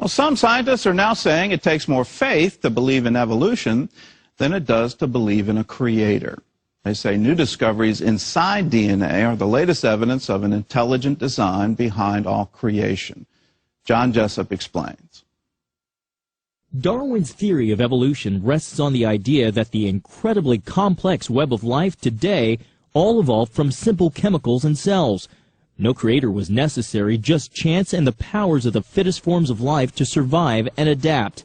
Well, some scientists are now saying it takes more faith to believe in evolution than it does to believe in a creator. They say new discoveries inside DNA are the latest evidence of an intelligent design behind all creation. John Jessup explains. Darwin's theory of evolution rests on the idea that the incredibly complex web of life today all evolved from simple chemicals and cells. No creator was necessary, just chance and the powers of the fittest forms of life to survive and adapt.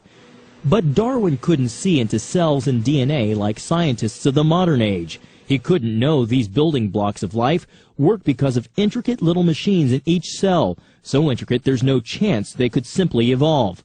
But Darwin couldn't see into cells and DNA like scientists of the modern age. He couldn't know these building blocks of life work because of intricate little machines in each cell, so intricate there's no chance they could simply evolve.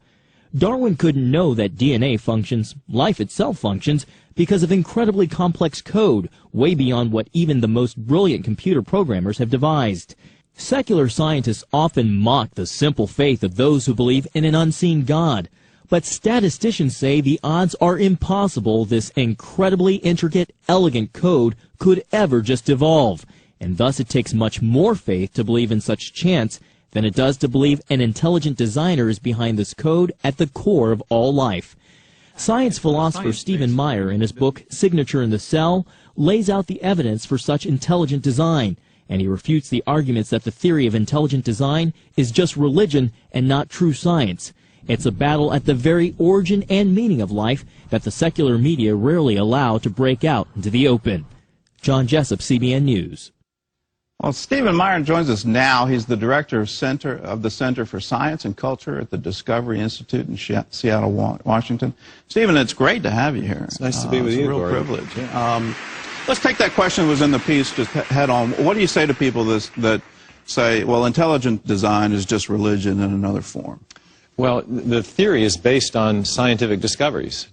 Darwin couldn't know that DNA functions, life itself functions, because of incredibly complex code, way beyond what even the most brilliant computer programmers have devised. Secular scientists often mock the simple faith of those who believe in an unseen God. But statisticians say the odds are impossible this incredibly intricate, elegant code could ever just evolve. And thus it takes much more faith to believe in such chance than it does to believe an intelligent designer is behind this code at the core of all life. Science philosopher Stephen Meyer, in his book Signature in the Cell, lays out the evidence for such intelligent design, and he refutes the arguments that the theory of intelligent design is just religion and not true science. It's a battle at the very origin and meaning of life that the secular media rarely allow to break out into the open. John Jessup, CBN News. Well, Stephen Meyer joins us now. He's the director of the Center for Science and Culture at the Discovery Institute in Seattle, Washington. Stephen, it's great to have you here. It's nice to be with you, It's a real Gordon. privilege. Yeah. Let's take that question that was in the piece just head on. What do you say to people that say, well, intelligent design is just religion in another form? Well, the theory is based on scientific discoveries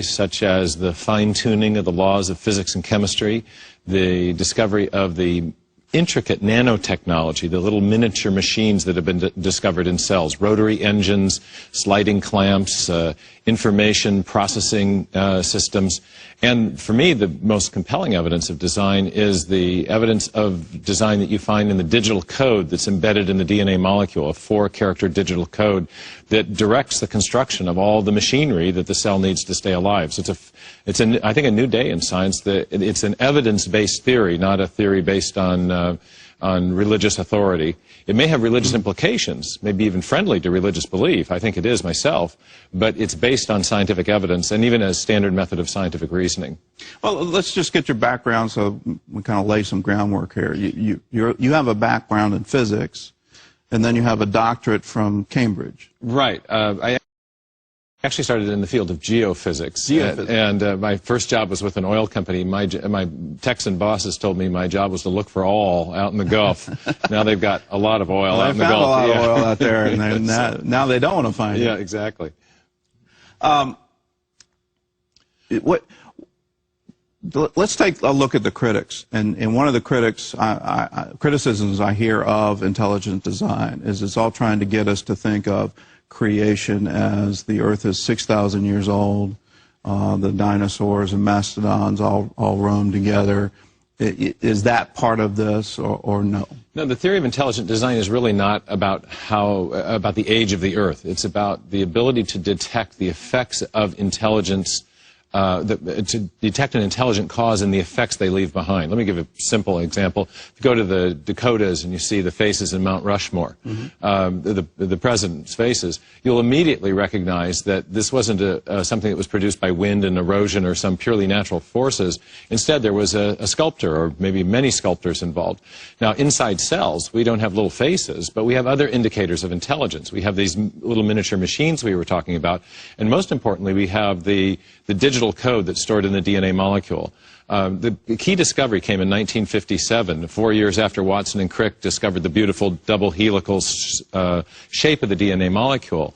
such as the fine-tuning of the laws of physics and chemistry, the discovery of the intricate nanotechnology, the little miniature machines that have been discovered in cells, rotary engines, sliding clamps, information processing systems. And for me, the most compelling evidence of design is the evidence of design that you find in the digital code that's embedded in the DNA molecule, a 4-character digital code that directs the construction of all the machinery that the cell needs to stay alive. So it's I think, a new day in science. It's an evidence-based theory, not a theory based on religious authority. It may have religious implications, maybe even friendly to religious belief. I think it is myself, but it's based on scientific evidence and even a standard method of scientific reasoning. Well, let's just get your background so we kind of lay some groundwork here. You have a background in physics, and then you have a doctorate from Cambridge. Right. I actually started in the field of geophysics. And my first job was with an oil company. My Texan bosses told me my job was to look for oil out in the Gulf. Now they've got a lot of oil out in the Gulf. They found a lot of oil out there, and now they don't want to find it. Yeah, exactly. Let's take a look at the critics. And one of the criticisms I hear of intelligent design is it's all trying to get us to think of creation as the Earth is 6,000 years old, the dinosaurs and mastodons all roam together. Is that part of this, or no? No, the theory of intelligent design is really not about about the age of the Earth. It's about the ability to detect the effects of intelligence, to detect an intelligent cause and the effects they leave behind. Let me give a simple example. If you go to the Dakotas and you see the faces in Mount Rushmore, the president's faces, you'll immediately recognize that this wasn't something that was produced by wind and erosion or some purely natural forces. Instead, there was a sculptor, or maybe many sculptors involved. Now, inside cells, we don't have little faces, but we have other indicators of intelligence. We have these little miniature machines we were talking about, and most importantly, we have the digital code that's stored in the DNA molecule. The key discovery came in 1957, 4 years after Watson and Crick discovered the beautiful double helical shape of the DNA molecule.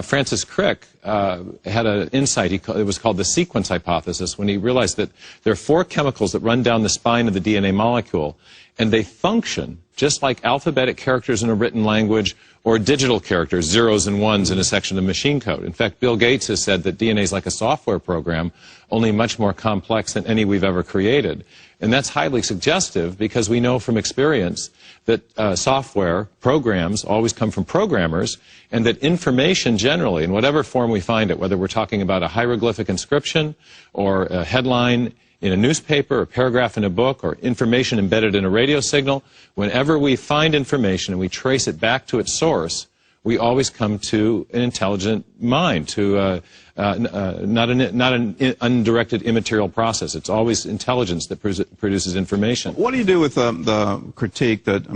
Francis Crick had an insight. It was called the sequence hypothesis, when he realized that there are 4 chemicals that run down the spine of the DNA molecule, and they function just like alphabetic characters in a written language or digital characters, zeros and ones in a section of machine code. In fact, Bill Gates has said that DNA is like a software program, only much more complex than any we've ever created. And that's highly suggestive because we know from experience that software programs always come from programmers, and that information generally, in whatever form we find it, whether we're talking about a hieroglyphic inscription or a headline in a newspaper, a paragraph in a book, or information embedded in a radio signal, whenever we find information and we trace it back to its source, we always come to an intelligent mind, to not an undirected immaterial process. It's always intelligence that produces information. What do you do with the critique that,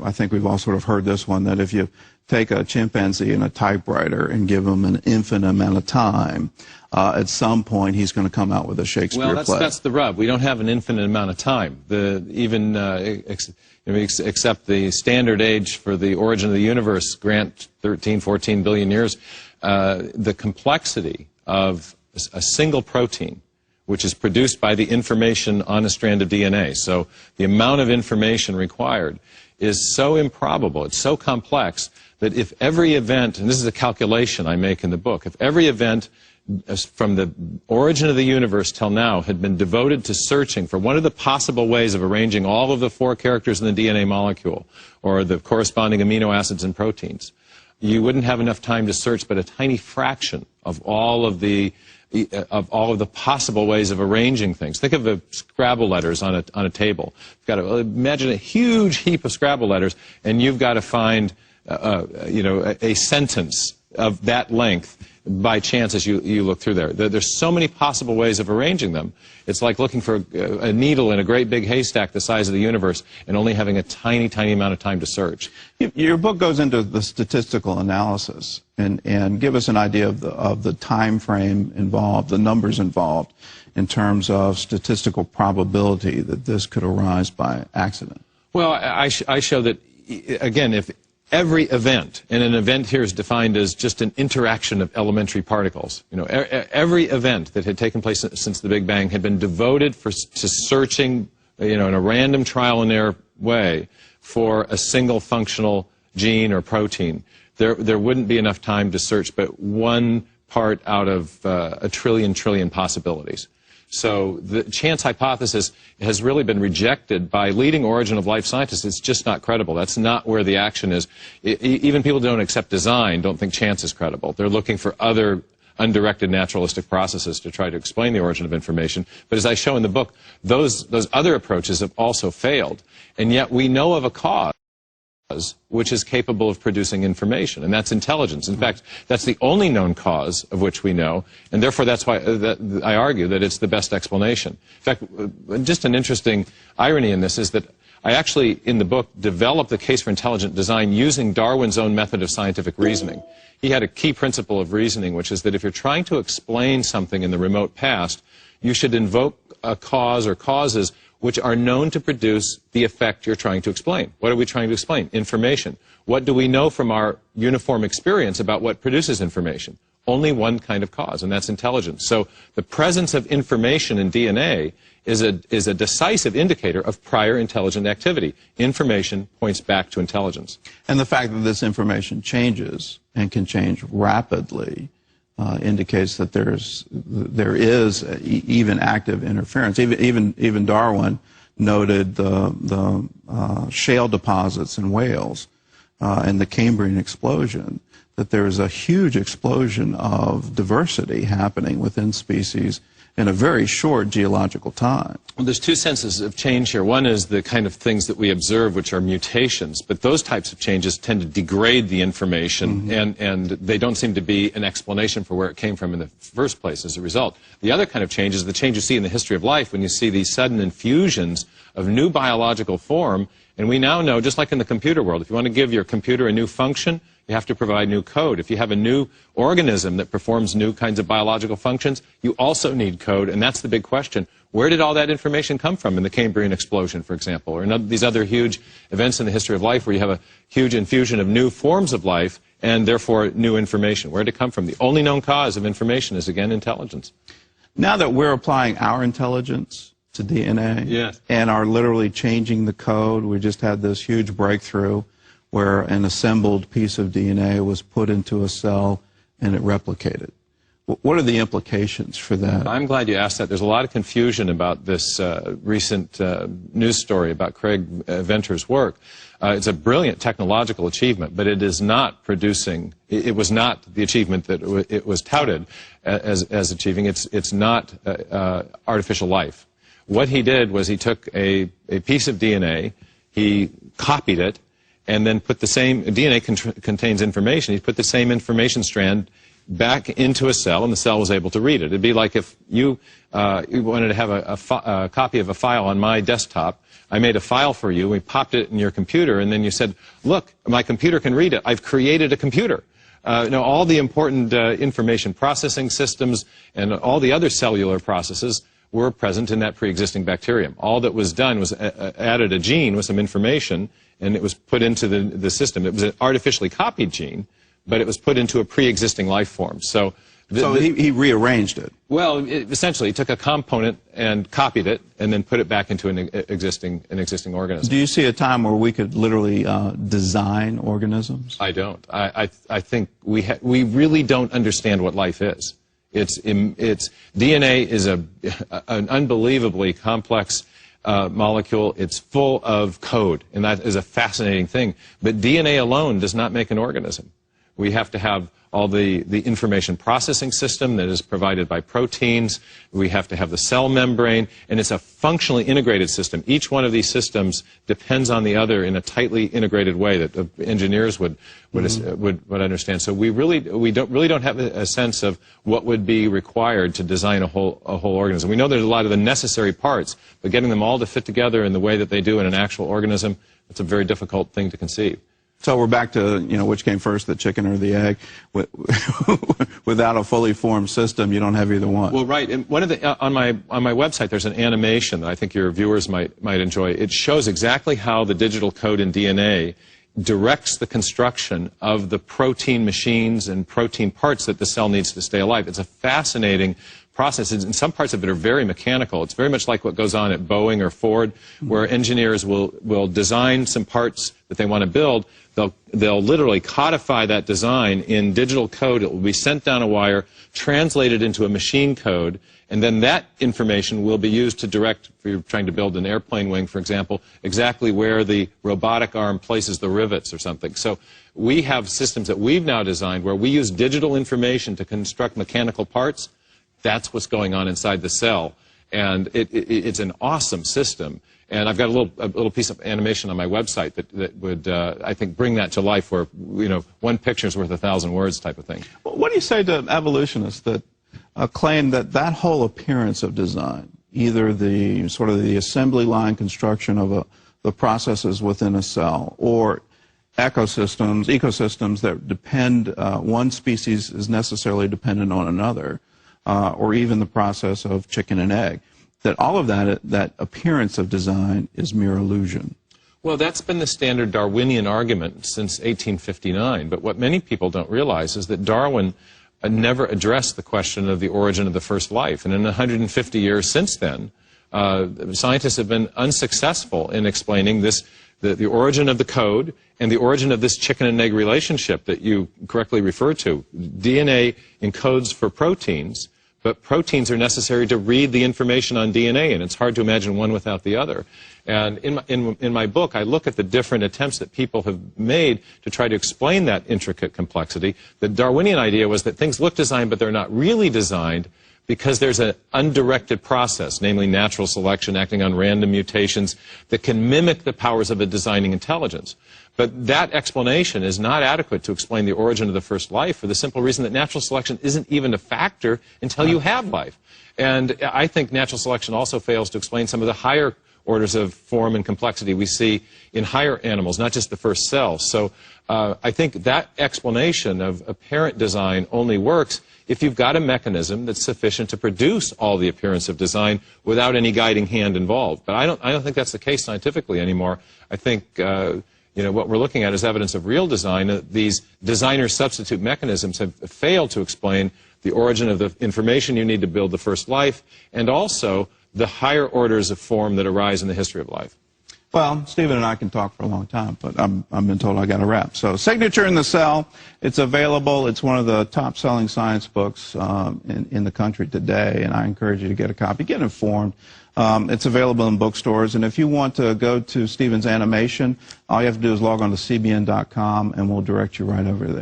I think we've all sort of heard this one, that if you take a chimpanzee and a typewriter and give him an infinite amount of time, at some point he's going to come out with a Shakespeare play? Well, that's the rub. We don't have an infinite amount of time. Except the standard age for the origin of the universe, grant 13, 14 billion years, the complexity of a single protein, which is produced by the information on a strand of DNA. So the amount of information required is so improbable, it's so complex, that if every event, and this is a calculation I make in the book, if every event from the origin of the universe till now had been devoted to searching for one of the possible ways of arranging all of the 4 characters in the DNA molecule, or the corresponding amino acids and proteins, you wouldn't have enough time to search but a tiny fraction of all of the possible ways of arranging things. Think of the Scrabble letters on a table. You've got to imagine a huge heap of Scrabble letters, and you've got to find a sentence of that length by chance as you look through there. There's so many possible ways of arranging them. It's like looking for a needle in a great big haystack the size of the universe and only having a tiny, tiny amount of time to search. Your book goes into the statistical analysis and give us an idea of the time frame involved, the numbers involved, in terms of statistical probability that this could arise by accident. Well, I show that, again, if every event, and an event here is defined as just an interaction of elementary particles. Every event that had taken place since the Big Bang had been devoted to searching, in a random trial and error way for a single functional gene or protein. There wouldn't be enough time to search but one part out of a trillion possibilities. So the chance hypothesis has really been rejected by leading origin of life scientists. It's just not credible. That's not where the action is. Even people who don't accept design don't think chance is credible. They're looking for other undirected naturalistic processes to try to explain the origin of information. But as I show in the book, those other approaches have also failed. And yet we know of a cause which is capable of producing information, and that's intelligence. In fact, that's the only known cause of which we know, and therefore that's why I argue that it's the best explanation. In fact, just an interesting irony in this is that I actually, in the book, developed the case for intelligent design using Darwin's own method of scientific reasoning. He had a key principle of reasoning, which is that if you're trying to explain something in the remote past, you should invoke a cause or causes which are known to produce the effect you're trying to explain. What are we trying to explain? Information. What do we know from our uniform experience about what produces information? Only one kind of cause, and that's intelligence. So the presence of information in DNA is a decisive indicator of prior intelligent activity. Information points back to intelligence. And the fact that this information changes and can change rapidly indicates that there is even active interference. Even Darwin noted the shale deposits in Wales and the Cambrian explosion, that there is a huge explosion of diversity happening within species in a very short geological time. Well, there's two senses of change here. One is the kind of things that we observe, which are mutations, but those types of changes tend to degrade the information, and they don't seem to be an explanation for where it came from in the first place as a result. The other kind of change is the change you see in the history of life when you see these sudden infusions of new biological form, and we now know, just like in the computer world, if you want to give your computer a new function, you have to provide new code. If you have a new organism that performs new kinds of biological functions, you also need code, and that's the big question. Where did all that information come from in the Cambrian explosion, for example, or in these other huge events in the history of life where you have a huge infusion of new forms of life and therefore new information? Where did it come from? The only known cause of information is, again, intelligence. Now that we're applying our intelligence to DNA Yes. and are literally changing the code. We just had this huge breakthrough where an assembled piece of DNA was put into a cell and it replicated. What are the implications for that? I'm glad you asked that. There's a lot of confusion about this recent news story about Craig Venter's work. It's a brilliant technological achievement, but it is not producing, it was not the achievement that it was touted as achieving. It's not artificial life. What he did was he took a piece of DNA, he copied it, and then put the same, DNA contains information, he put the same information strand back into a cell, and the cell was able to read it. It'd be like if you wanted to have a copy of a file on my desktop. I made a file for you, we popped it in your computer, and then you said, look, my computer can read it. I've created a computer. All the important information processing systems and all the other cellular processes were present in that pre-existing bacterium. All that was done was added a gene with some information, and it was put into the system. It was an artificially copied gene, but it was put into a pre-existing life form. So he rearranged it. Well, essentially, he took a component and copied it, and then put it back into an existing organism. Do you see a time where we could literally design organisms? I don't. I think we really don't understand what life is. DNA is an unbelievably complex molecule. It's full of code, and that is a fascinating thing. But DNA alone does not make an organism. We have to have all the information processing system that is provided by proteins. We have to have the cell membrane, and it's a functionally integrated system. Each one of these systems depends on the other in a tightly integrated way that engineers would understand. So we really don't have a sense of what would be required to design a whole organism. We know there's a lot of the necessary parts, but getting them all to fit together in the way that they do in an actual organism, it's a very difficult thing to conceive. So we're back to, which came first, the chicken or the egg. Without a fully formed system, you don't have either one. Well, right. And one of the on my website, there's an animation that I think your viewers might enjoy. It shows exactly how the digital code in DNA directs the construction of the protein machines and protein parts that the cell needs to stay alive. It's a fascinating process, and some parts of it are very mechanical. It's very much like what goes on at Boeing or Ford, where engineers will design some parts that they want to build. They'll literally codify that design in digital code. It will be sent down a wire, translated into a machine code, and then that information will be used to direct, if you're trying to build an airplane wing, for example, exactly where the robotic arm places the rivets or something. So we have systems that we've now designed where we use digital information to construct mechanical parts. That's what's going on inside the cell, and it's an awesome system. And I've got a little piece of animation on my website that would, I think, bring that to life, where one picture is worth 1,000 words type of thing. What do you say to evolutionists that claim that whole appearance of design, either the sort of the assembly line construction of the processes within a cell, or ecosystems that depend, one species is necessarily dependent on another, or even the process of chicken and egg, that all of that appearance of design is mere illusion? Well, that's been the standard Darwinian argument since 1859. But what many people don't realize is that Darwin never addressed the question of the origin of the first life. And in the 150 years since then, scientists have been unsuccessful in explaining the origin of the code and the origin of this chicken and egg relationship that you correctly referred to. DNA encodes for proteins, but proteins are necessary to read the information on DNA, and it's hard to imagine one without the other. And in my book, I look at the different attempts that people have made to try to explain that intricate complexity. The Darwinian idea was that things look designed, but they're not really designed because there's an undirected process, namely natural selection acting on random mutations that can mimic the powers of a designing intelligence. But that explanation is not adequate to explain the origin of the first life, for the simple reason that natural selection isn't even a factor until you have life. And I think natural selection also fails to explain some of the higher orders of form and complexity we see in higher animals, not just the first cells. So I think that explanation of apparent design only works if you've got a mechanism that's sufficient to produce all the appearance of design without any guiding hand involved. But I don't think that's the case scientifically anymore. I think what we're looking at is evidence of real design. These designer substitute mechanisms have failed to explain the origin of the information you need to build the first life, and also the higher orders of form that arise in the history of life. Well, Stephen and I can talk for a long time, but I've been told I got to wrap. So, Signature in the Cell, it's available. It's one of the top-selling science books in the country today, and I encourage you to get a copy. Get informed. It's available in bookstores, and if you want to go to Stephen's animation, all you have to do is log on to cbn.com, and we'll direct you right over there.